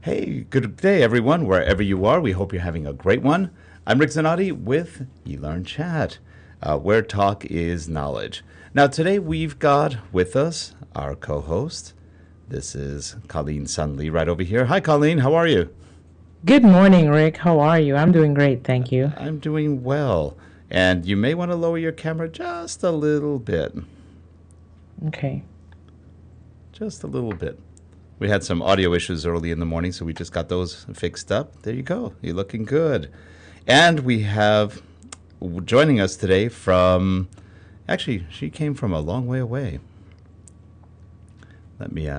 Hey, good day, everyone, wherever you are. We hope you're having a great one. I'm Rick Zanotti with eLearnChat, where talk is knowledge. Now, today we've got with us our co-host. This is Colleen Sunley right over here. Hi, Colleen. How are you? Good morning, Rick. How are you? I'm doing great, thank you. I'm doing well. And you may want to lower your camera just a little bit. Okay. Just a little bit. We had some audio issues early in the morning, so we just got those fixed up. There you go. You're looking good. And we have joining us today from, actually, she came from a long way away. Let me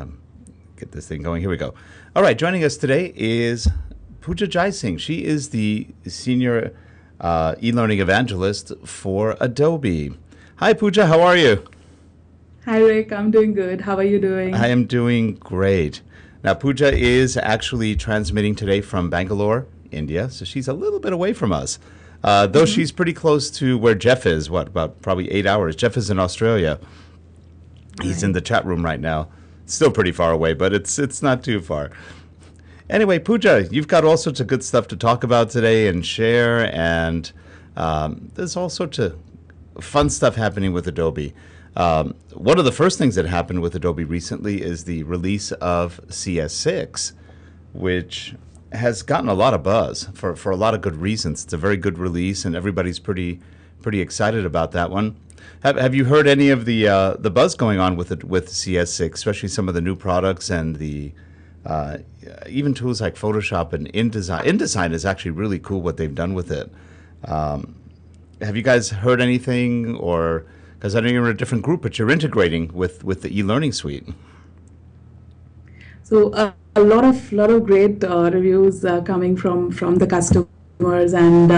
get this thing going. Here we go. All right, joining us today is Pooja Jaisingh. She is the senior e-learning evangelist for Adobe. Hi, Pooja. How are you? Hi Rick, I'm doing good. How are you doing? I am doing great. Now, Pooja is actually transmitting today from Bangalore, India, so she's a little bit away from us. Though she's pretty close to where Jeff is, about probably 8 hours. Jeff is in Australia. He's in the chat room right now. Still pretty far away, but it's not too far. Anyway, Pooja, you've got all sorts of good stuff to talk about today and share, and there's all sorts of fun stuff happening with Adobe. One of the first things that happened with Adobe recently is the release of CS6, which has gotten a lot of buzz for a lot of good reasons. It's a very good release, and everybody's pretty excited about that one. Have you heard any of the buzz going on with CS6, especially some of the new products and the even tools like Photoshop and InDesign? InDesign is actually really cool what they've done with it. Have you guys heard anything, or because I know you're in a different group, but you're integrating with the e-learning suite? So a lot of great reviews coming from the customers, and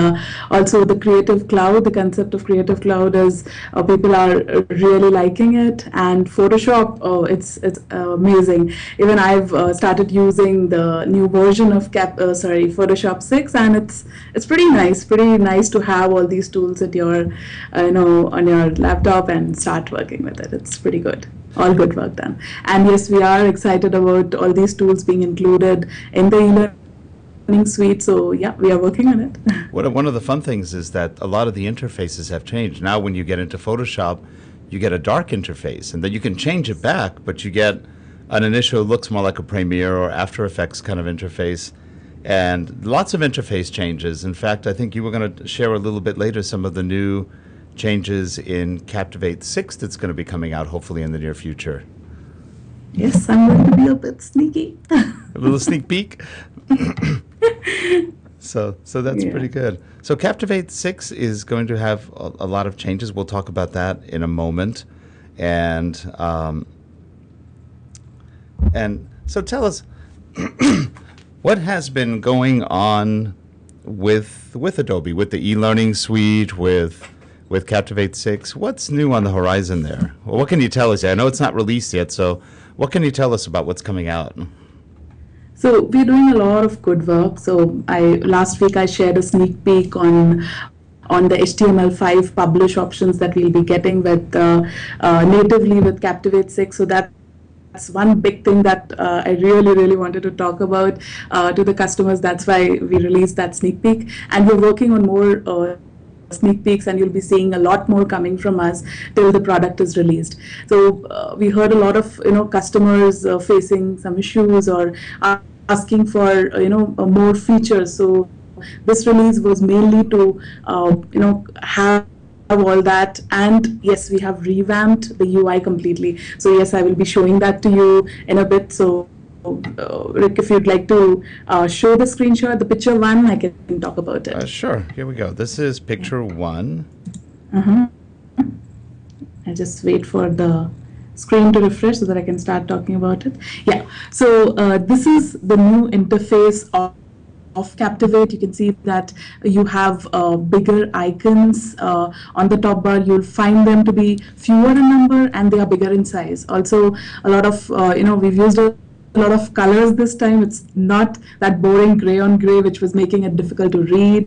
also the Creative Cloud. The concept of Creative Cloud is people are really liking it, and Photoshop. Oh, it's amazing. Even I've started using the new version of Photoshop 6, and it's pretty nice. Pretty nice to have all these tools at your on your laptop and start working with it. It's pretty good. All good work done. And yes, we are excited about all these tools being included in the e-learning suite. So yeah, we are working on it. One of the fun things is that a lot of the interfaces have changed. Now when you get into Photoshop, you get a dark interface, and then you can change it back, but you get an initial, looks more like a Premiere or After Effects kind of interface, and lots of interface changes. In fact, I think you were going to share a little bit later some of the new changes in Captivate 6 that's going to be coming out hopefully in the near future. Yes, I'm going to be a bit sneaky. A little sneak peek? So that's pretty good. So Captivate 6 is going to have a lot of changes. We'll talk about that in a moment. And so tell us, what has been going on with Adobe, with the e-learning suite, with Captivate 6? What's new on the horizon there? Well, what can you tell us? I know it's not released yet, so what can you tell us about what's coming out? So we're doing a lot of good work. So last week I shared a sneak peek on the HTML5 publish options that we'll be getting with natively with Captivate 6. So that's one big thing that I really wanted to talk about to the customers. That's why we released that sneak peek, and we're working on more sneak peeks, and you'll be seeing a lot more coming from us till the product is released. So we heard a lot of customers facing some issues or asking for more features. So this release was mainly to have all that, and yes, we have revamped the UI completely. So yes, I will be showing that to you in a bit. So Rick, if you'd like to show the screenshot, the picture one, I can talk about it. Sure. Here we go. This is picture one. I just wait for the screen to refresh so that I can start talking about it. Yeah. So this is the new interface of Captivate. You can see that you have bigger icons on the top bar. You'll find them to be fewer in number, and they are bigger in size. Also, a lot of we've used a lot of colors this time. It's not that boring gray on gray, which was making it difficult to read.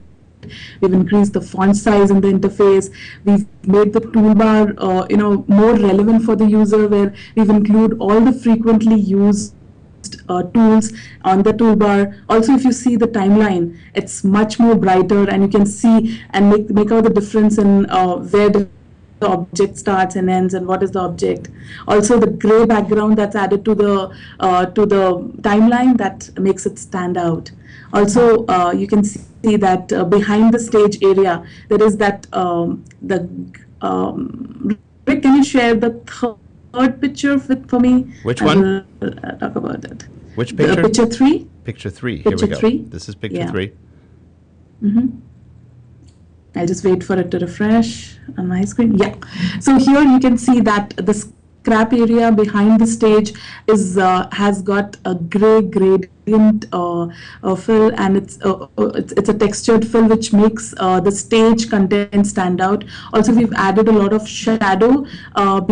We've increased the font size in the interface. We've made the toolbar more relevant for the user, where we've included all the frequently used tools on the toolbar. Also, if you see the timeline, it's much more brighter, and you can see and make out the difference in where the object starts and ends and what is the object. Also, the gray background that's added to the timeline, that makes it stand out. Also, you can see that behind the stage area there is that Rick, can you share the third picture for me? Which one? I will talk about it. Which picture? Picture 3. Picture 3. Here Picture we go. 3. This is picture Yeah. 3. I'll just wait for it to refresh on my screen. Yeah. So here you can see that the scrap area behind the stage is has got a gray gradient fill, and it's a textured fill which makes the stage content stand out. Also, we've added a lot of shadow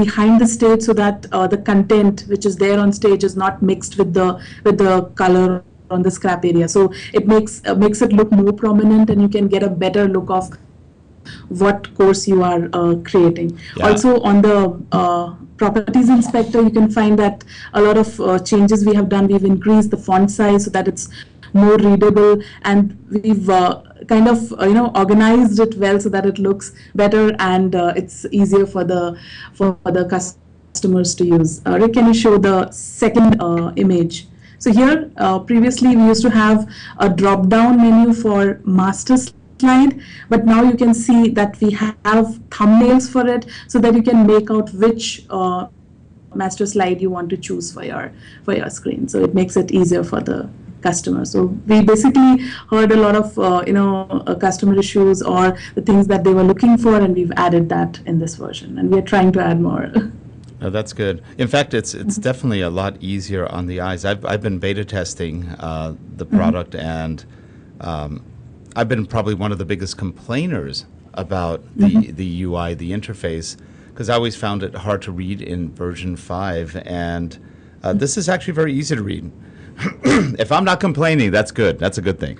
behind the stage so that the content which is there on stage is not mixed with the color on the scrap area. So it makes it look more prominent, and you can get a better look of what course you are creating. Yeah. Also, on the properties inspector, you can find that a lot of changes we have done. We've increased the font size so that it's more readable, and we've kind of organized it well so that it looks better, and it's easier for the customers to use. Rick, can you show the second image? So here, previously we used to have a drop-down menu for master slide, but now you can see that we have thumbnails for it, so that you can make out which master slide you want to choose for your screen. So it makes it easier for the customer. So we basically heard a lot of customer issues or the things that they were looking for, and we've added that in this version, and we are trying to add more. Oh, that's good. In fact, it's definitely a lot easier on the eyes. I've been beta testing the product, and I've been probably one of the biggest complainers about the UI, the interface, because I always found it hard to read in version 5, and this is actually very easy to read. If I'm not complaining, that's good. That's a good thing.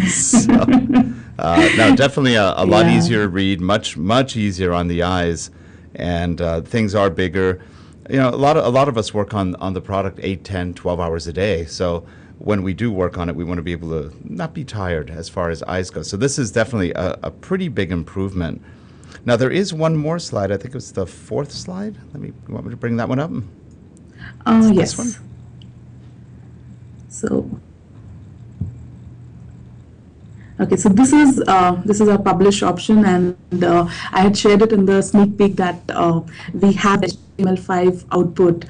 So, no, definitely a lot easier to read, much easier on the eyes. And things are bigger. A lot of us work on the product 8, 10, 12 hours a day. So when we do work on it, we want to be able to not be tired as far as eyes go. So this is definitely a pretty big improvement. Now, there is one more slide. I think it was the 4th slide. You want me to bring that one up? Yes. This one? So, okay, so this is our publish option, and I had shared it in the sneak peek that we have HTML5 output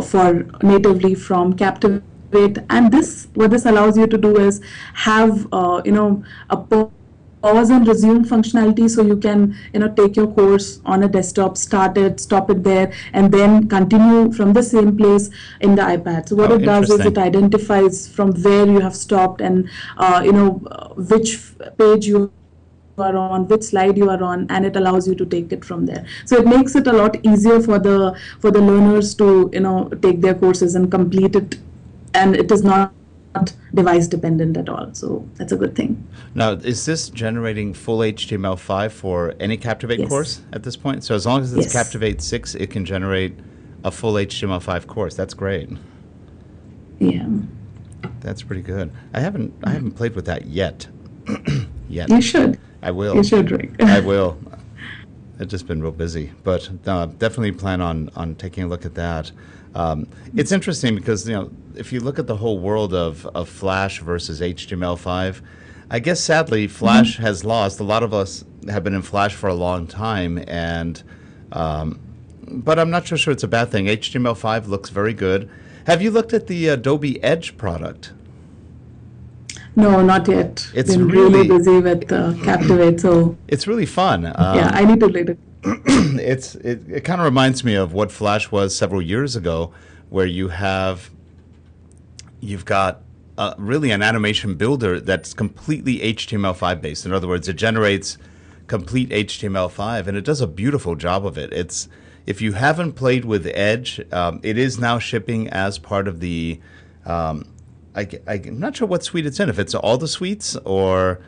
for natively from Captivate, and what this allows you to do is have a pause and resume functionality, so you can take your course on a desktop, start it, stop it there, and then continue from the same place in the iPad. So what it does is it identifies from where you have stopped, and which page you are on, which slide you are on, and it allows you to take it from there. So it makes it a lot easier for the learners to take their courses and complete it, and it is not device dependent at all. So that's a good thing. Now, is this generating full HTML5 for any Captivate course at this point? So as long as it's Captivate 6, it can generate a full HTML5 course. That's great. Yeah. That's pretty good. I haven't played with that yet. You should. I will. You should, Rick. I will. I've just been real busy, but definitely plan on taking a look at that. It's interesting because if you look at the whole world of Flash versus HTML5, I guess sadly Flash has lost. A lot of us have been in Flash for a long time, and but I'm not sure it's a bad thing. HTML5 looks very good. Have you looked at the Adobe Edge product? No, not yet. It's been really busy with Captivate, so it's really fun. Yeah, I need to later. It kind of reminds me of what Flash was several years ago, where you've got really an animation builder that's completely HTML5 based. In other words, it generates complete HTML5, and it does a beautiful job of it. If you haven't played with Edge, it is now shipping as part of the. I'm not sure what suite it's in. If it's all the suites or.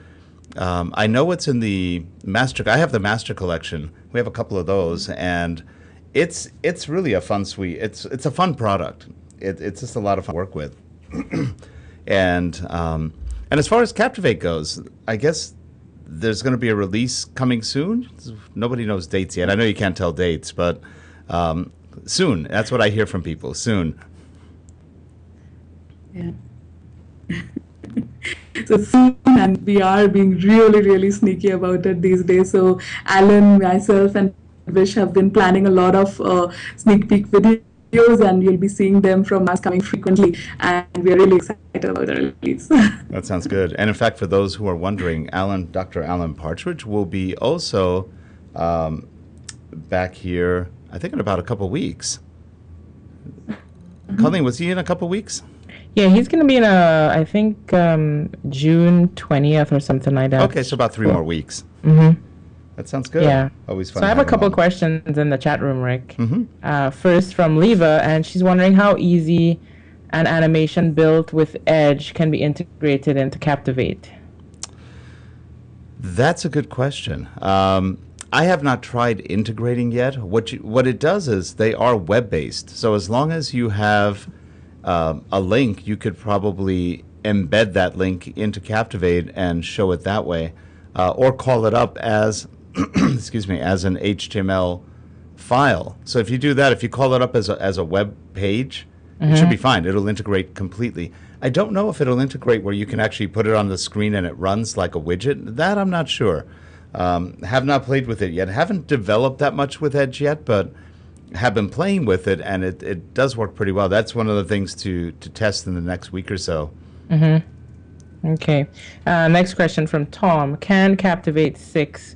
I know it's in the master. I have the master collection. We have a couple of those, and it's really a fun suite. It's a fun product, it's just a lot of fun to work with. And as far as Captivate goes, I guess there's going to be a release coming soon. Nobody knows dates yet. I know you can't tell dates, but soon. That's what I hear from people. Soon. Yeah. So soon, and we are being really, really sneaky about it these days. So Alan, myself, and Vish have been planning a lot of sneak peek videos, and you'll be seeing them from us coming frequently. And we're really excited about the release. That sounds good. And in fact, for those who are wondering, Dr. Alan Partridge will be also back here, I think, in about a couple of weeks. Colleen, was he in a couple of weeks? Yeah, he's going to be in I think, June 20th or something like that. Okay, so about 3 more weeks. Mm-hmm. That sounds good. Yeah. Always fun. So I have a couple of questions in the chat room, Rick. Mm-hmm. First from Leva, and she's wondering how easy an animation built with Edge can be integrated into Captivate. That's a good question. I have not tried integrating yet. What it does is they are web-based. So as long as you have a link, you could probably embed that link into Captivate and show it that way, or call it up as, excuse me, as an HTML file. So if you do that, if you call it up as a web page, it should be fine. It'll integrate completely. I don't know if it'll integrate where you can actually put it on the screen and it runs like a widget. That I'm not sure. Have not played with it yet. Haven't developed that much with Edge yet, but have been playing with it, and it does work pretty well. That's one of the things to test in the next week or so. Okay. Next question from Tom. Can Captivate 6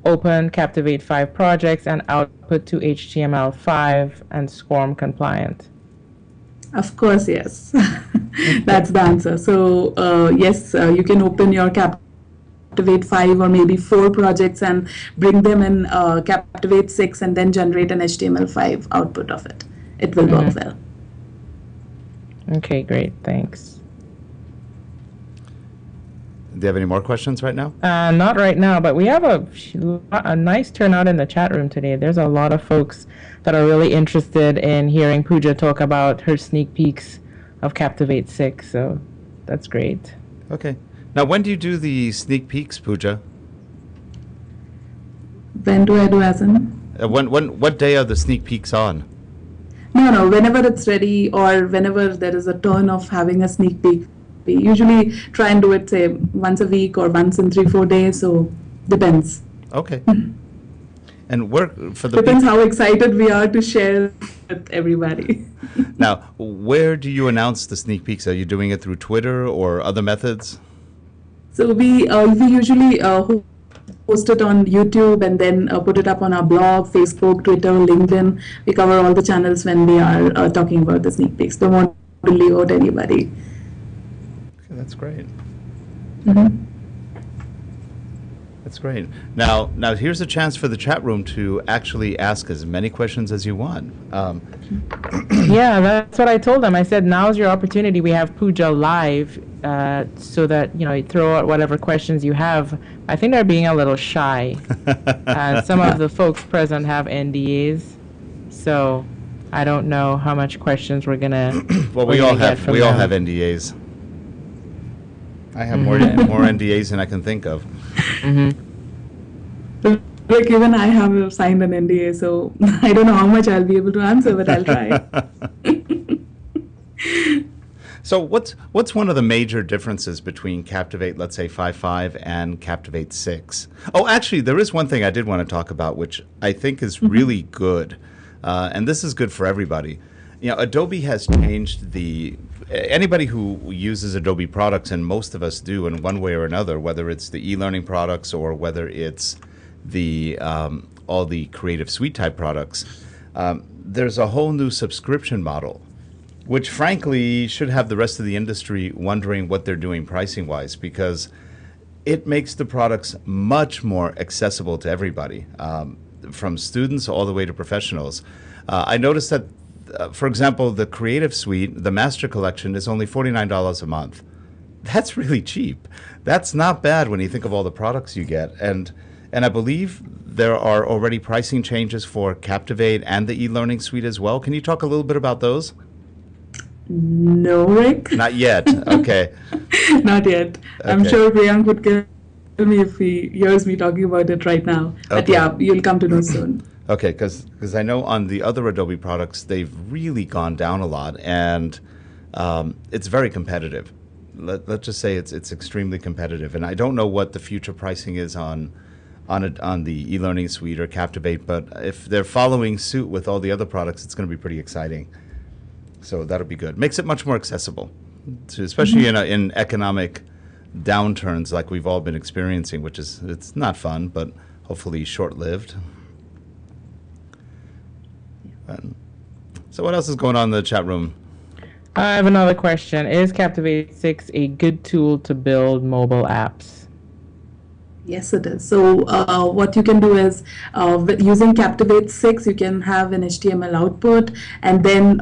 open Captivate 5 projects and output to HTML5 and SCORM compliant? Of course, yes. That's the answer. So yes, you can open your Captivate 5 or maybe 4 projects and bring them in Captivate 6 and then generate an HTML5 output of it. It will work well. Okay, great. Thanks. Do you have any more questions right now? Not right now, but we have a nice turnout in the chat room today. There's a lot of folks that are really interested in hearing Pooja talk about her sneak peeks of Captivate 6, so that's great. Okay. Now, when do you do the sneak peeks, Pooja? When do I do as in? What day are the sneak peeks on? No, whenever it's ready or whenever there is a turn of having a sneak peek. We usually try and do it, say, once a week or once in 3-4 days, so depends. Okay. And depends how excited we are to share with everybody. Now, where do you announce the sneak peeks? Are you doing it through Twitter or other methods? So we usually post it on YouTube and then put it up on our blog, Facebook, Twitter, LinkedIn. We cover all the channels when we are talking about the sneak peeks. Don't want to leave out anybody. Okay, that's great. Mm-hmm. That's great. Now here's a chance for the chat room to actually ask as many questions as you want. Yeah, that's what I told them. I said, now's your opportunity. We have Pooja live, so that you throw out whatever questions you have. I think they're being a little shy. Some of the folks present have NDAs, so I don't know how much questions we're gonna. Well, we all have NDAs. I have more NDAs than I can think of. Like even I have signed an NDA, so I don't know how much I'll be able to answer, but I'll try. So what's one of the major differences between Captivate, let's say 5.5 and Captivate 6? Oh, actually, there is one thing I did want to talk about, which I think is really good, and this is good for everybody. Adobe has changed anybody who uses Adobe products, and most of us do in one way or another, whether it's the e-learning products or whether it's the all the Creative Suite type products, there's a whole new subscription model, which frankly should have the rest of the industry wondering what they're doing pricing wise, because it makes the products much more accessible to everybody, from students all the way to professionals. I noticed that for example, the Creative Suite, the Master Collection, is only $49 a month. That's really cheap. That's not bad when you think of all the products you get. And I believe there are already pricing changes for Captivate and the eLearning Suite as well. Can you talk a little bit about those? No, Rick. Not yet. Okay. Not yet. I'm Okay. sure Priyank would kill me if he hears me talking about it right now. But Okay. yeah, you'll come to know soon. Okay, because I know on the other Adobe products, they've really gone down a lot, and it's very competitive. Let's just say it's extremely competitive, and I don't know what the future pricing is on the eLearning suite or Captivate, but if they're following suit with all the other products, it's going to be pretty exciting. So that'll be good. Makes it much more accessible, especially in economic downturns like we've all been experiencing, which is it's not fun, but hopefully short-lived. So what else is going on in the chat room? I have another question. Is Captivate 6 a good tool to build mobile apps? Yes, it is. So what you can do is using Captivate 6, you can have an HTML output and then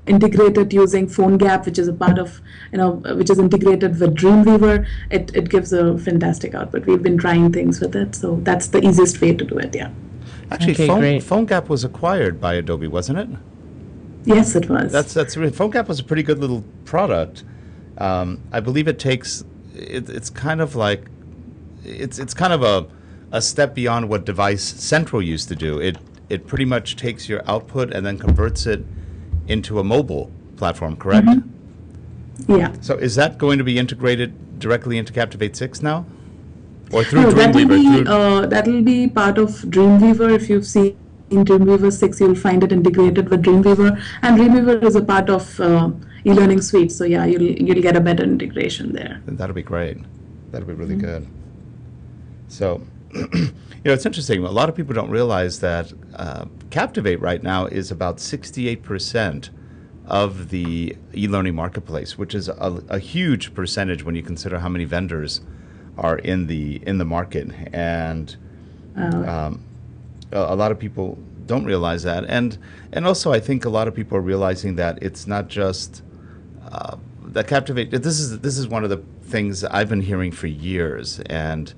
integrate it using PhoneGap, which is a part of, which is integrated with Dreamweaver. It gives a fantastic output. We've been trying things with it. So that's the easiest way to do it, yeah. Actually, Okay, great. PhoneGap was acquired by Adobe, wasn't it? Yes, it was. That's really, PhoneGap was a pretty good little product. I believe it takes it's kind of like it's kind of a step beyond what Device Central used to do. It pretty much takes your output and then converts it into a mobile platform, correct? Yeah. So is that going to be integrated directly into Captivate 6 now? Or through No, Dreamweaver? that'll be part of Dreamweaver. If you've seen Dreamweaver 6, you'll find it integrated with Dreamweaver, and Dreamweaver is a part of eLearning suite. So yeah, you'll get a better integration there. That'll be great. That'll be really good. So, it's interesting. A lot of people don't realize that Captivate right now is about 68% of the e-learning marketplace, which is a huge percentage when you consider how many vendors are in the market, and a lot of people don't realize that, and also I think a lot of people are realizing that it's not just that Captivate. This is one of the things I've been hearing for years, and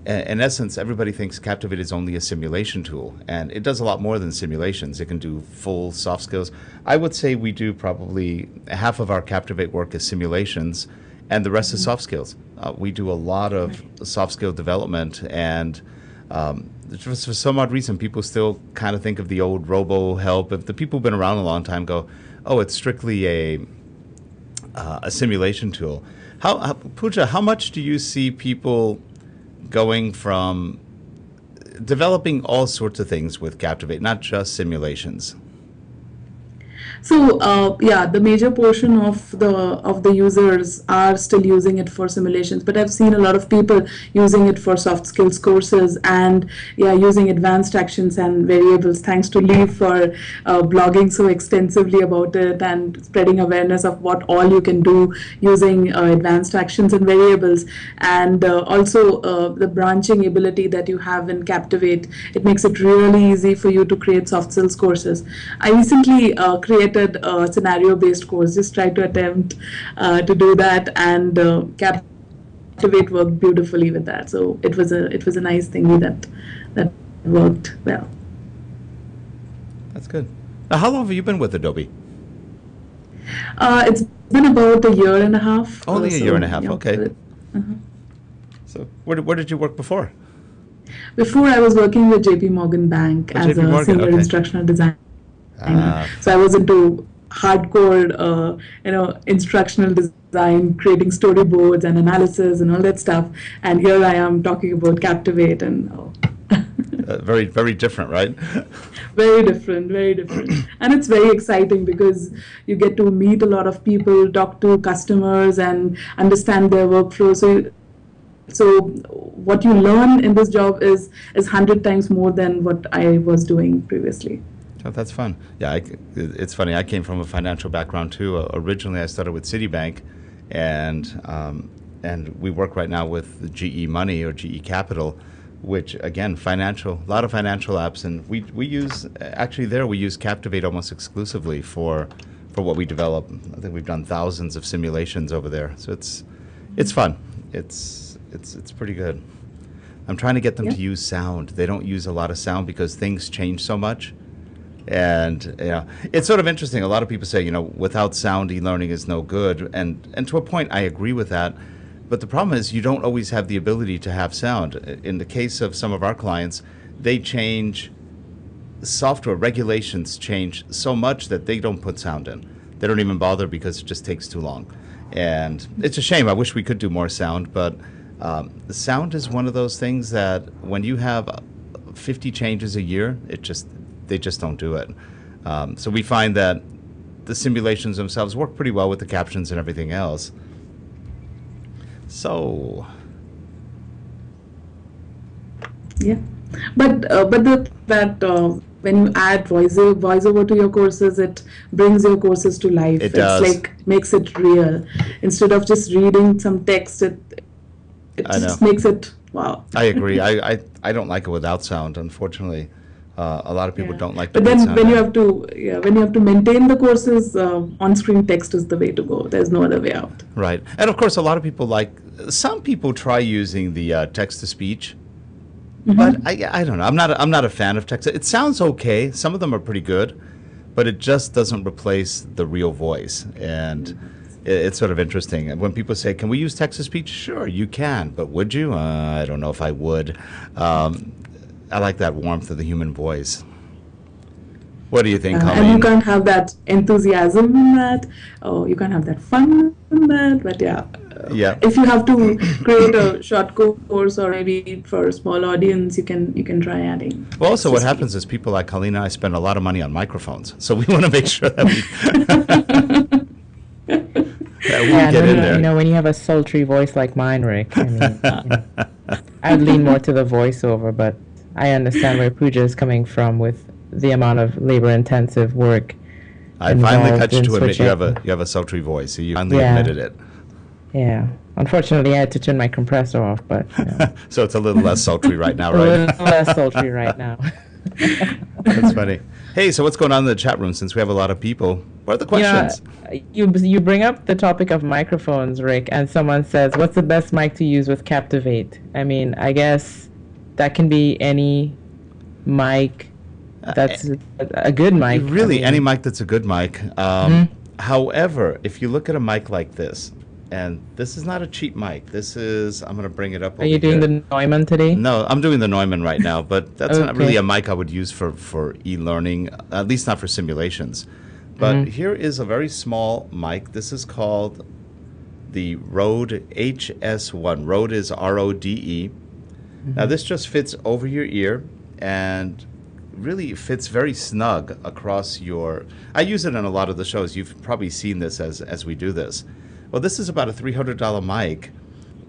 in essence, everybody thinks Captivate is only a simulation tool, and it does a lot more than simulations. It can do full soft skills. I would say we do probably half of our Captivate work is simulations, and the rest is soft skills. We do a lot of soft skill development, and for some odd reason, people still kind of think of the old robo-help. If the people who've been around a long time go, oh, it's strictly a simulation tool. Pooja, how much do you see people going from developing all sorts of things with Captivate, not just simulations? So yeah, the major portion of the users are still using it for simulations, but I've seen a lot of people using it for soft skills courses, and yeah, using advanced actions and variables. Thanks to Lee for blogging so extensively about it and spreading awareness of what all you can do using advanced actions and variables, and also the branching ability that you have in Captivate. It makes it really easy for you to create soft skills courses. I recently created a scenario-based course, just tried to attempt to do that, and Captivate worked beautifully with that. So it was a nice thing that worked well. That's good. Now, how long have you been with Adobe? It's been about a year and a half. Only a year and a half. Yeah. Okay. So where did you work before? Before, I was working with JP Morgan Bank as JP a Morgan, senior okay. instructional designer. So I was into hardcore, instructional design, creating storyboards and analysis and all that stuff. And here I am talking about Captivate, and Very, very different, right? very different, very different. And it's very exciting because you get to meet a lot of people, talk to customers, and understand their workflow. So what you learn in this job is 100 times more than what I was doing previously. Oh, that's fun. Yeah, it's funny. I came from a financial background too. Originally, I started with Citibank, and we work right now with GE Money or GE Capital, which again, a lot of financial apps, and we use we use Captivate almost exclusively for what we develop. I think we've done thousands of simulations over there, so it's fun. It's pretty good. I'm trying to get them to use sound. They don't use a lot of sound because things change so much. And it's sort of interesting. A lot of people say, without sound, e-learning is no good. And to a point, I agree with that. But the problem is you don't always have the ability to have sound. In the case of some of our clients, they change software regulations change so much that they don't put sound in. They don't even bother because it just takes too long. And it's a shame. I wish we could do more sound, but the sound is one of those things that when you have 50 changes a year, they just don't do it. So we find that the simulations themselves work pretty well with the captions and everything else. So, yeah, but when you add voiceover to your courses, it brings your courses to life. It does. It's like makes it real instead of just reading some text. It just makes it wow. I agree. I don't like it without sound, unfortunately. A lot of people don't like to. But then when you have to maintain the courses, on-screen text is the way to go. There's no other way out. Right, and of course, a lot of people some people try using the text-to-speech, but I don't know. I'm not a fan of text. It sounds okay. Some of them are pretty good, but it just doesn't replace the real voice. And it's sort of interesting when people say, "Can we use text-to-speech?" Sure, you can, but would you? I don't know if I would. I like that warmth of the human voice. What do you think, Coline? And you can't have that enthusiasm in that. Oh, you can't have that fun in that. But yeah. If you have to create a short course or maybe for a small audience, you can try adding. Well, also what happens is people like Coline and I spend a lot of money on microphones, so we want to make sure that we get in there. When you have a sultry voice like mine, Rick, I mean, I'd lean more to the voiceover, but I understand where Pooja is coming from with the amount of labor-intensive work. I finally got you to admit you have a sultry voice. So you finally admitted it. Yeah. Unfortunately, I had to turn my compressor off, but so it's a little less sultry right now, right? A little less sultry right now. That's funny. Hey, so what's going on in the chat room? Since we have a lot of people, what are the questions? You bring up the topic of microphones, Rick, and someone says, "What's the best mic to use with Captivate?" I mean, I guess that can be any mic that's a good mic. Really, any mic that's a good mic. However, if you look at a mic like this, and this is not a cheap mic. This is, I'm going to bring it up over here. Are you doing the Neumann today? No, I'm doing the Neumann right now, but that's not really a mic I would use for e-learning, at least not for simulations. But here is a very small mic. This is called the Rode HS1. Rode is R-O-D-E. Now this just fits over your ear and really fits very snug across your... I use it in a lot of the shows. You've probably seen this as we do this. Well, this is about a $300 mic.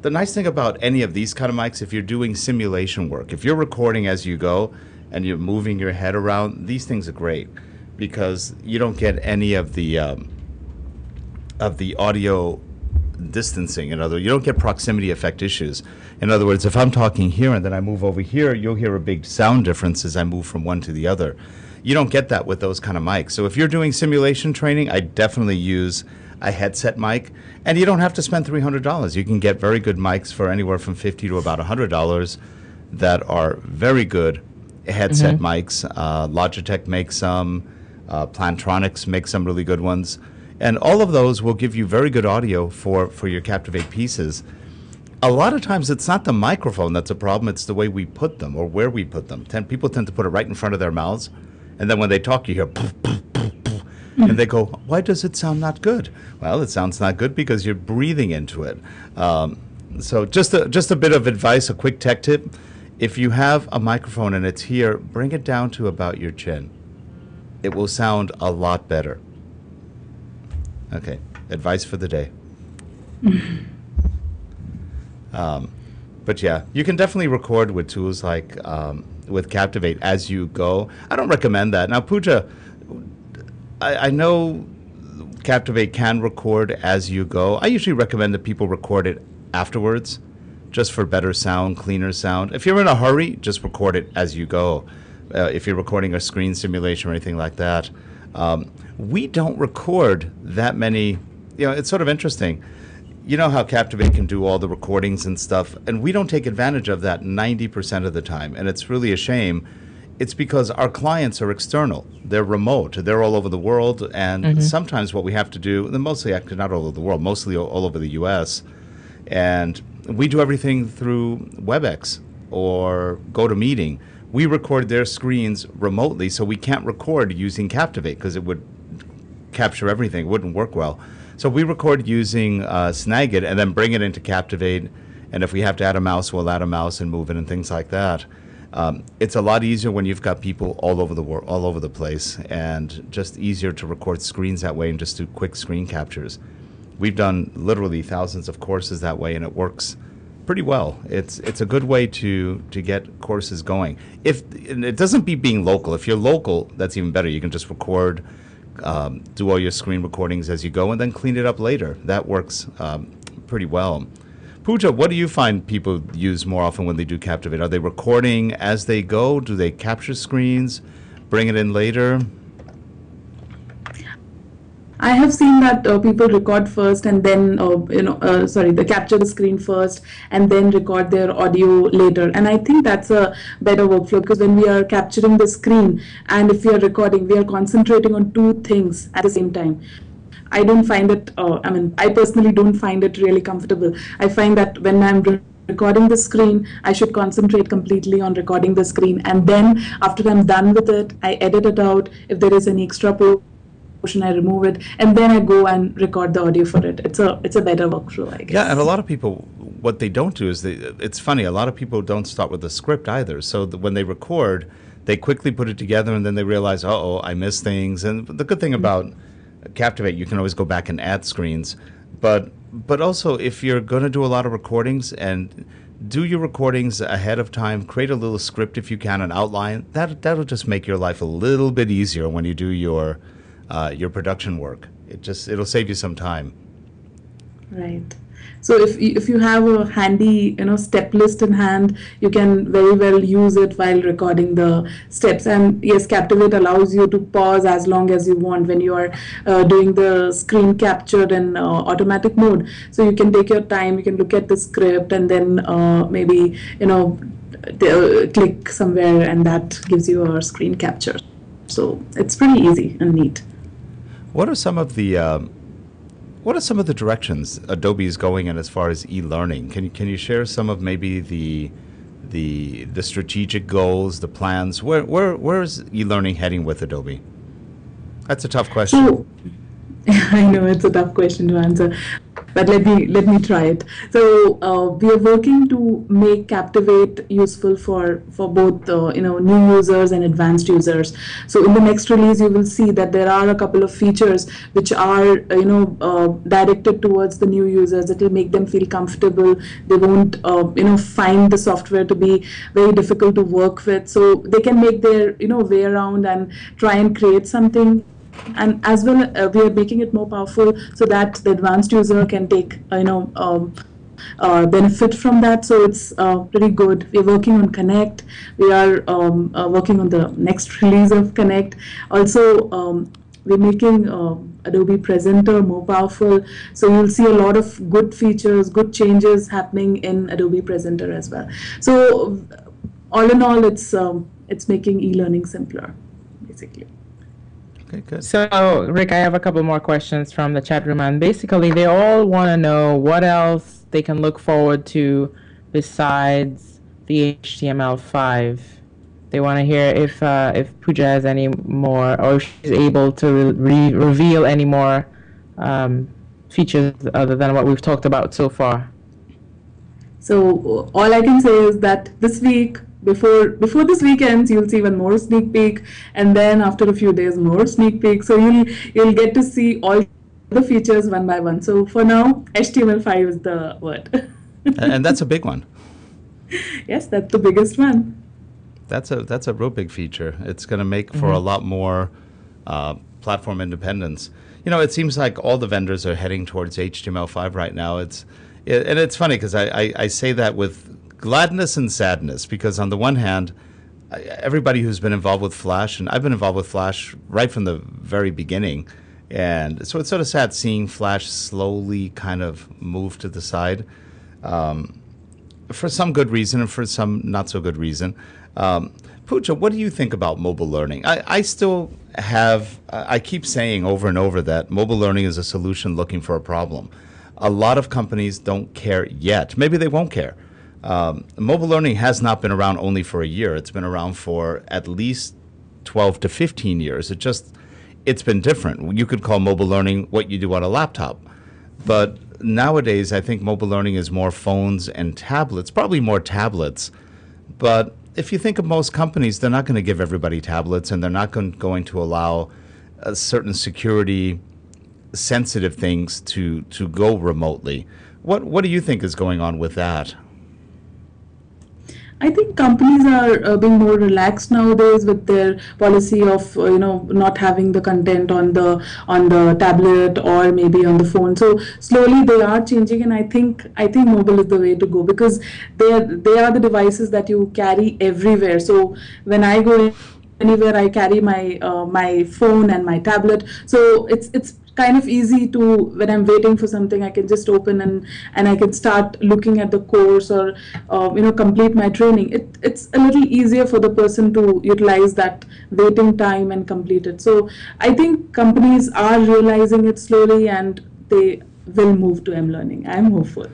The nice thing about any of these kind of mics, if you're doing simulation work, if you're recording as you go and you're moving your head around, these things are great because you don't get any of the audio distancing. In other words, you don't get proximity effect issues. In other words, if I'm talking here and then I move over here, you'll hear a big sound difference as I move from one to the other. You don't get that with those kind of mics. So if you're doing simulation training, I definitely use a headset mic, and you don't have to spend $300. You can get very good mics for anywhere from $50 to about $100 that are very good headset mics. Logitech makes some, Plantronics makes some really good ones, and all of those will give you very good audio for your Captivate pieces. A lot of times it's not the microphone that's a problem, it's the way we put them or where we put them. People tend to put it right in front of their mouths, and then when they talk you hear poof, poof, poof, poof, and they go, why does it sound not good? Well, it sounds not good because you're breathing into it. So just a bit of advice, a quick tech tip. If you have a microphone and it's here, bring it down to about your chin. It will sound a lot better. Okay, advice for the day. But yeah, you can definitely record with tools like with Captivate as you go. I don't recommend that. Now, Pooja, I know Captivate can record as you go. I usually recommend that people record it afterwards, just for better sound, cleaner sound. If you're in a hurry, just record it as you go. If you're recording a screen simulation or anything like that. We don't record that many. It's sort of interesting. You know how Captivate can do all the recordings and stuff, and we don't take advantage of that 90% of the time, and it's really a shame. it's because our clients are external. They're remote. They're all over the world. And sometimes what we have to do, and mostly actually not all over the world, mostly all over the U.S., and we do everything through WebEx or GoToMeeting. We record their screens remotely, so we can't record using Captivate because it would capture everything. It wouldn't work well. So we record using Snagit and then bring it into Captivate. And if we have to add a mouse, we'll add a mouse and move it and things like that. It's a lot easier when you've got people all over the world, all over the place, and just easier to record screens that way and just do quick screen captures. We've done literally thousands of courses that way, and it works pretty well. It's a good way to get courses going. And it doesn't beat being local. If you're local, that's even better. You can just record, do all your screen recordings as you go, and then clean it up later. That works pretty well. Pooja, what do you find people use more often when they do Captivate? Are they recording as they go? Do they capture screens, bring it in later? I have seen that people record first and then, they capture the screen first and then record their audio later. And I think that's a better workflow, because when we are capturing the screen and if we are recording, we are concentrating on two things at the same time. I don't find it, I personally don't find it really comfortable. I find that when I'm recording the screen, I should concentrate completely on recording the screen. And then after I'm done with it, I edit it out. If there is any extra portion, I remove it, and then I go and record the audio for it. It's a better workflow, I guess. Yeah, and a lot of people, what they don't do is it's funny, a lot of people don't start with the script either. So when they record, they quickly put it together and then they realize, I missed things. And the good thing about Captivate, you can always go back and add screens. But also, if you're going to do a lot of recordings, and do your recordings ahead of time, create a little script if you can, an outline. That'll just make your life a little bit easier when you do your production work. It'll save you some time. Right. So if you have a handy step list in hand, you can very well use it while recording the steps. And yes, Captivate allows you to pause as long as you want when you are doing the screen capture in automatic mode. So you can take your time, you can look at the script, and then maybe click somewhere, and that gives you a screen capture. So it's pretty easy and neat. What are some of the directions Adobe is going in as far as e-learning? Can you share some of maybe the strategic goals, the plans? Where is e-learning heading with Adobe? That's a tough question. So, I know it's a tough question to answer, but let me try it. So we are working to make Captivate useful for both new users and advanced users. So in the next release, you will see that there are a couple of features which are directed towards the new users. It will make them feel comfortable. They won't find the software to be very difficult to work with. So they can make their way around and try and create something. And as well, we are making it more powerful so that the advanced user can take, benefit from that. So it's pretty good. We're working on Connect. We are working on the next release of Connect. Also, we're making Adobe Presenter more powerful. So you'll see a lot of good features, good changes happening in Adobe Presenter as well. So all in all, it's making e-learning simpler, basically. Okay, good. So, Rick, I have a couple more questions from the chat room, and basically they all want to know what else they can look forward to besides the HTML5. They want to hear if Pooja has any more, or if she's able to reveal any more features other than what we've talked about so far. So all I can say is that this week, before this weekend, you'll see one more sneak peek, and then after a few days, more sneak peek. So you'll get to see all the features one by one. So for now, HTML5 is the word. And that's a big one. Yes, that's the biggest one. That's a real big feature. It's going to make for a lot more platform independence. It seems like all the vendors are heading towards HTML5 right now. And it's funny because I say that with gladness and sadness, because on the one hand, everybody who's been involved with Flash, and I've been involved with Flash right from the very beginning, and so it's sort of sad seeing Flash slowly kind of move to the side for some good reason and for some not so good reason. But Pooja, what do you think about mobile learning? I still have, I keep saying over and over that mobile learning is a solution looking for a problem. A lot of companies don't care yet. Maybe they won't care. Mobile learning has not been around only for a year. It's been around for at least 12 to 15 years. It's been different. You could call mobile learning what you do on a laptop. But nowadays, I think mobile learning is more phones and tablets, probably more tablets. But if you think of most companies, they're not going to give everybody tablets, and they're not going to allow certain security sensitive things to go remotely. What do you think is going on with that? I think companies are being more relaxed nowadays with their policy of not having the content on the tablet or maybe on the phone. So slowly they are changing, and I think mobile is the way to go, because they are the devices that you carry everywhere. So when I go anywhere, I carry my phone and my tablet. So it's kind of easy to, when I'm waiting for something, I can just open and I can start looking at the course or complete my training. It's a little easier for the person to utilize that waiting time and complete it. So I think companies are realizing it slowly, and they will move to eLearning. I'm hopeful.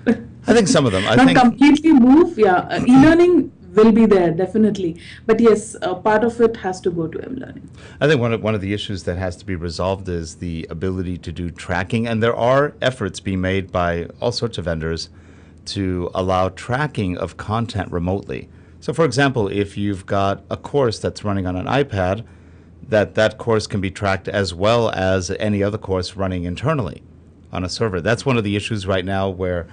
I think some of them. Not completely move, yeah. eLearning will be there, definitely. But yes, part of it has to go to eLearning. I think one of the issues that has to be resolved is the ability to do tracking. And there are efforts being made by all sorts of vendors to allow tracking of content remotely. So for example, if you've got a course that's running on an iPad, that course can be tracked as well as any other course running internally on a server. That's one of the issues right now where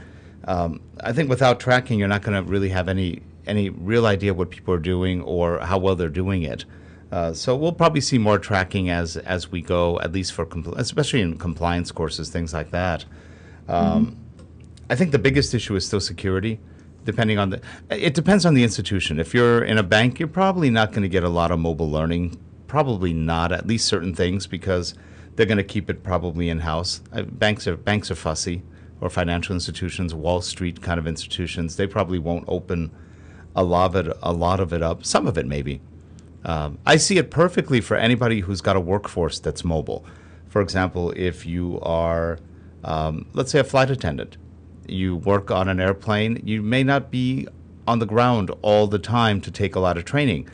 I think without tracking, you're not going to really have any real idea what people are doing or how well they're doing it. So we'll probably see more tracking as we go, at least for especially in compliance courses, things like that. I think the biggest issue is still security. It depends on the institution. If you're in a bank, you're probably not going to get a lot of mobile learning. Probably not, at least certain things, because they're going to keep it probably in-house. Banks are fussy, or financial institutions, Wall Street kind of institutions. They probably won't open a lot of it up. Some of it maybe. I see it perfectly for anybody who's got a workforce that's mobile. For example, if you are, let's say, a flight attendant, you work on an airplane, you may not be on the ground all the time to take a lot of training,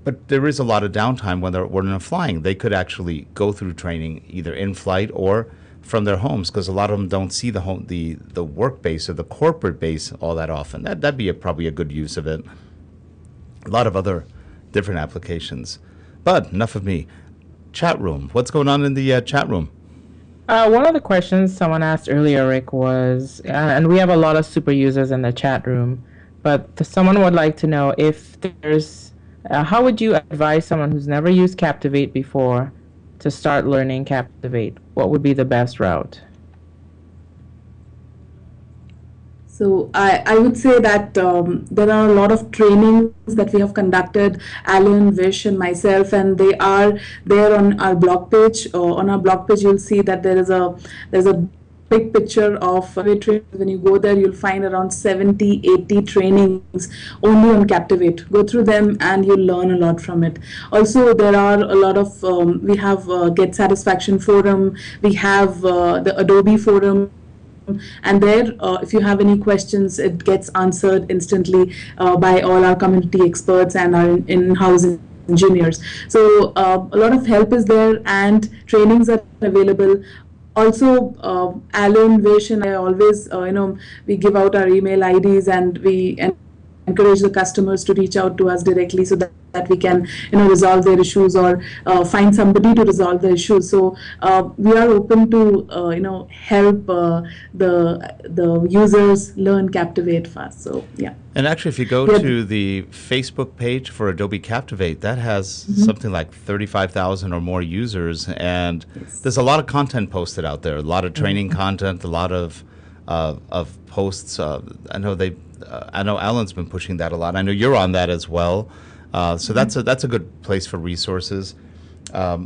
but there is a lot of downtime when they're flying. They could actually go through training either in flight or from their homes, because a lot of them don't see the work base or the corporate base all that often. That'd be probably a good use of it. A lot of other different applications. But enough of me. Chat room. What's going on in the chat room? One of the questions someone asked earlier, Rick, was, and we have a lot of super users in the chat room, but someone would like to know if there's, how would you advise someone who's never used Captivate before to start learning Captivate? What would be the best route? So I would say that there are a lot of trainings that we have conducted, Alan, Vish, and myself, and they are there on our blog page. On our blog page, you'll see that there's a big picture of Captivate. When you go there, you'll find around 70, 80 trainings only on Captivate. Go through them and you'll learn a lot from it. Also, there are a lot of, we have Get Satisfaction Forum, we have the Adobe Forum, and there, if you have any questions, it gets answered instantly by all our community experts and our in-house engineers. So a lot of help is there, and trainings are available. Also, Alan, Vish, and I always, we give out our email IDs, and we encourage the customers to reach out to us directly so that we can, resolve their issues or find somebody to resolve the issues. So we are open to, help the users learn Captivate fast. So yeah. And actually, if you go to the Facebook page for Adobe Captivate, that has something like 35,000 or more users, and there's a lot of content posted out there. A lot of training content, a lot of posts. I know Alan's been pushing that a lot. I know you're on that as well. So that's a good place for resources. A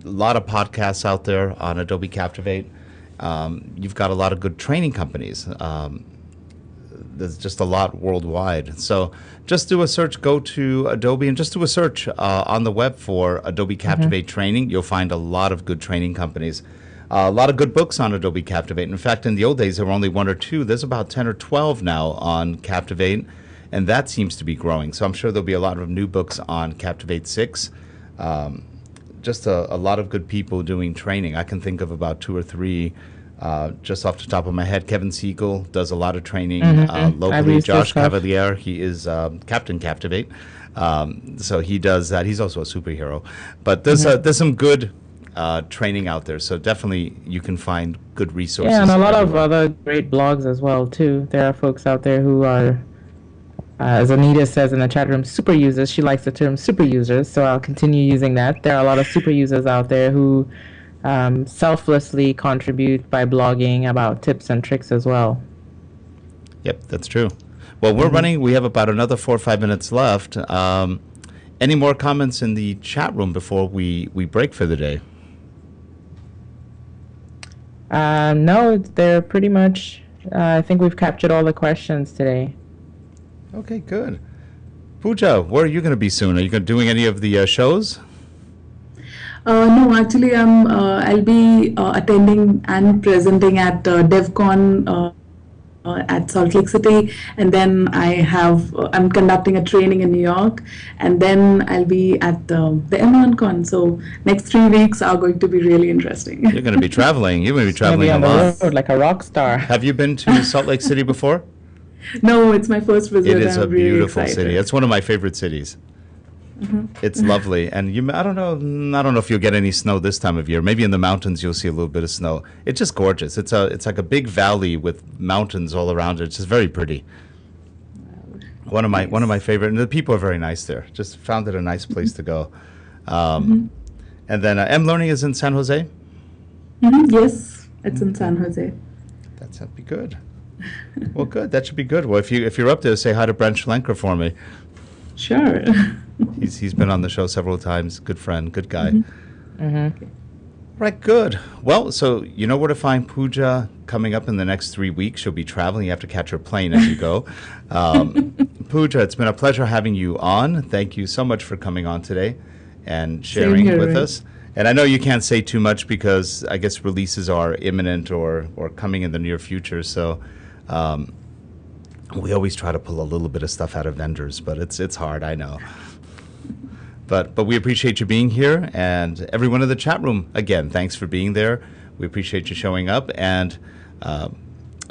lot of podcasts out there on Adobe Captivate. You've got a lot of good training companies. there's just a lot worldwide. So just do a search, go to Adobe and just do a search on the web for Adobe Captivate training. You'll find a lot of good training companies. A lot of good books on Adobe Captivate. In fact, in the old days, there were only 1 or 2. There's about 10 or 12 now on Captivate, and that seems to be growing. So I'm sure there'll be a lot of new books on Captivate 6. Just a lot of good people doing training. I can think of about 2 or 3 just off the top of my head. Kevin Siegel does a lot of training locally. Josh Cavalier, he is Captain Captivate. So he does that. He's also a superhero. But there's some good training out there, so definitely you can find good resources. Yeah, and a lot of other great blogs as well too. There are folks out there who are, as Anita says in the chat room, super users. She likes the term super users, so I'll continue using that. There are a lot of super users out there who selflessly contribute by blogging about tips and tricks as well. Yep, that's true. Well, we're running. We have about another 4 or 5 minutes left. Any more comments in the chat room before we break for the day? No, they're pretty much, I think we've captured all the questions today. Okay, good. Pooja, where are you going to be soon? Are you doing any of the shows? No, actually, I'll be attending and presenting at DevCon at Salt Lake City, and then I'm conducting a training in New York, and then I'll be at the M1Con. So next 3 weeks are going to be really interesting. You're going to be traveling. You're going to be traveling on a lot. the road like a rock star. Have you been to Salt Lake City before? No, it's my first visit. It is a really beautiful excited. city. It's one of my favorite cities. It's lovely, and I don't know if you'll get any snow this time of year. Maybe in the mountains you'll see a little bit of snow. It's just gorgeous. It's like a big valley with mountains all around it. It's just very pretty. One of my favorite, and the people are very nice there. Just found it a nice place to go. And then eLearning is in San Jose. Yes, it's in San Jose. That'd be good. Well, good. That should be good. Well, if you're up there, say hi to Brent Schlenker for me. Sure. He's been on the show several times. Good friend, good guy. Right, good. Well, so you know where to find Pooja coming up in the next 3 weeks. She'll be traveling. You have to catch her plane as you go. Pooja, it's been a pleasure having you on. Thank you so much for coming on today and sharing with us. And I know you can't say too much because I guess releases are imminent or coming in the near future. So we always try to pull a little bit of stuff out of vendors, but it's hard, I know. But we appreciate you being here, and everyone in the chat room, again, thanks for being there. We appreciate you showing up, and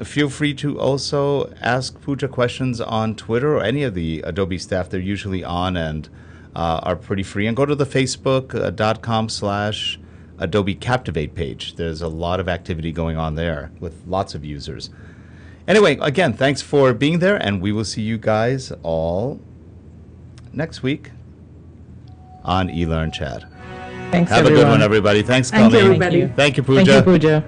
feel free to also ask Pooja questions on Twitter or any of the Adobe staff. They're usually on and are pretty free. And go to the facebook.com/Adobe Captivate page. There's a lot of activity going on there with lots of users. Anyway, again, thanks for being there, and we will see you guys all next week on eLearnChat. Thanks, Have everyone. a good one, everybody. Thanks, Thank you, Coline. everybody. Thank you, Pooja. Thank you, Pooja.